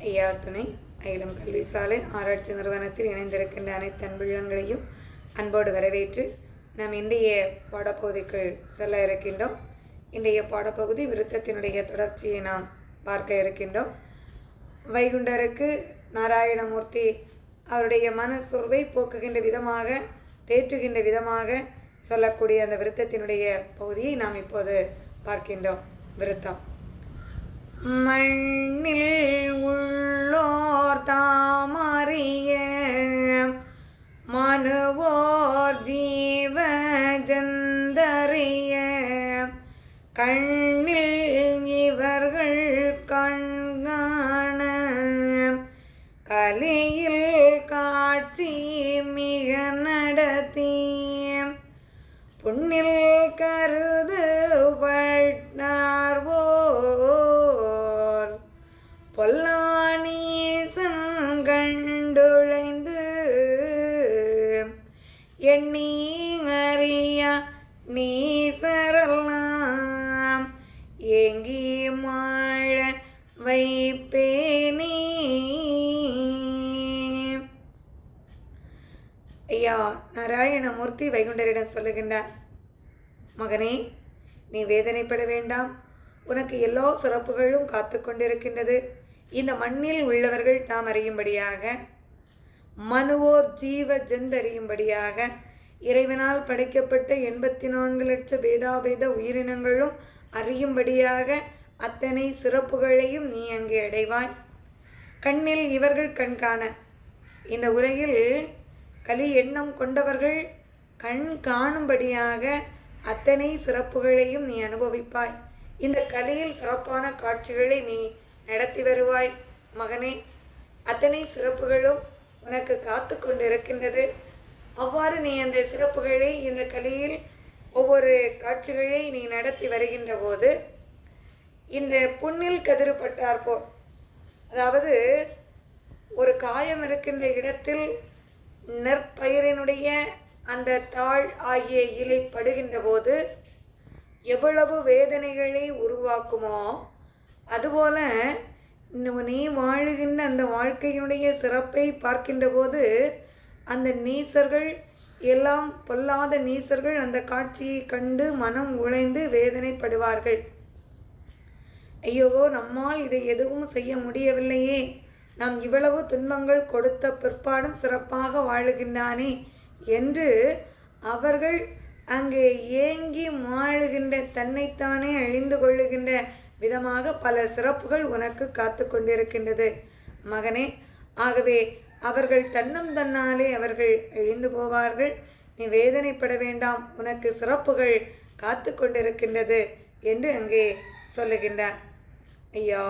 ஐயா துணை அகிலம் கல்வி சாலை ஆராய்ச்சி நிறுவனத்தில் இணைந்திருக்கின்ற அனைத்து அன்புள்ளங்களையும் அன்போடு வரவேற்று நாம் இன்றைய பாடப்பகுதிக்குள் செல்ல இருக்கின்றோம். இன்றைய பாடப்பகுதி விருத்தத்தினுடைய தொடர்ச்சியை நாம் பார்க்க இருக்கின்றோம். வைகுண்டருக்கு நாராயணமூர்த்தி அவருடைய மனசோர்வை போக்குகின்ற விதமாக, தேற்றுகின்ற விதமாக சொல்லக்கூடிய அந்த விருத்தத்தினுடைய பகுதியை நாம் இப்போது பார்க்கின்றோம். விருத்தம்: மண்ணில் உள்ளோர் தாமறிய மனுவோர் ஜீவ ஜந்தறிய கண்ணில் இவர்கள் கண்காண கலியில் காட்சி மிக நடத்தி புண்ணில் கருது பட்டார்வோர் பொல்லானீசன் கண்டுழைந்து எண்ணி அறியா நீசரெல்லாம் ஏங்கி மாழ வைப்பேனே. ஐயா நாராயணமூர்த்தி வைகுண்டரிடம் சொல்லுகின்றார், மகனே, நீ வேதனைப்பட வேண்டாம். உனக்கு எல்லா சிறப்புகளும் காத்து கொண்டிருக்கின்றது. இந்த மண்ணில் உள்ளவர்கள் தாம் அறியும்படியாக, மனுவோர் ஜீவ ஜந்தறியும்படியாக, இறைவனால் படைக்கப்பட்ட 84 லட்ச பேதாபேத உயிரினங்களும் அறியும்படியாக அத்தனை சிறப்புகளையும் நீ அங்கே அடைவாய். கண்ணில் இவர்கள் கண்காண, இந்த உலகில் கலி எண்ணம் கொண்டவர்கள் கண் காணும்படியாக அத்தனை சிறப்புகளையும் நீ அனுபவிப்பாய். இந்த கலியில் சிறப்பான காட்சிகளை நீ நடத்தி வருவாய். மகனே, அத்தனை சிறப்புகளும் உனக்கு காத்து கொண்டு இருக்கின்றது. அவ்வாறு நீ அந்த சிறப்புகளை, இந்த கலியில் ஒவ்வொரு காட்சிகளை நீ நடத்தி வருகின்ற போது இந்த புண்ணில் கதிர்பட்டார் போல், அதாவது ஒரு காயம் இருக்கின்ற இடத்தில் நெற்பயிரினுடைய அந்த தாழ் ஆகிய இலை படுகின்ற போது எவ்வளவு வேதனைகளை உருவாக்குமோ, அதுபோல நீ வாழுகின்ற அந்த வாழ்க்கையினுடைய சிறப்பை பார்க்கின்ற போது அந்த நீசர்கள் எல்லாம், பொல்லாத நீசர்கள் அந்த காட்சியை கண்டு மனம் உழைந்து வேதனைப்படுவார்கள். ஐயோ, நம்மால் இதை எதுவும் செய்ய முடியவில்லையே, நாம் இவ்வளவு துன்பங்கள் கொடுத்த பிற்பாடும் சிறப்பாக வாழுகின்றானே என்று அவர்கள் அங்கே ஏங்கி வாழுகின்ற, தன்னைத்தானே அழிந்து கொள்ளுகின்ற விதமாக பல சிறப்புகள் உனக்கு காத்து கொண்டிருக்கின்றது மகனே. ஆகவே அவர்கள் தன்னம் தன்னாலே அவர்கள் அழிந்து போவார்கள். நீ வேதனைப்பட வேண்டாம், உனக்கு சிறப்புகள் காத்து கொண்டிருக்கின்றது என்று அங்கே சொல்லுகின்றார். ஐயா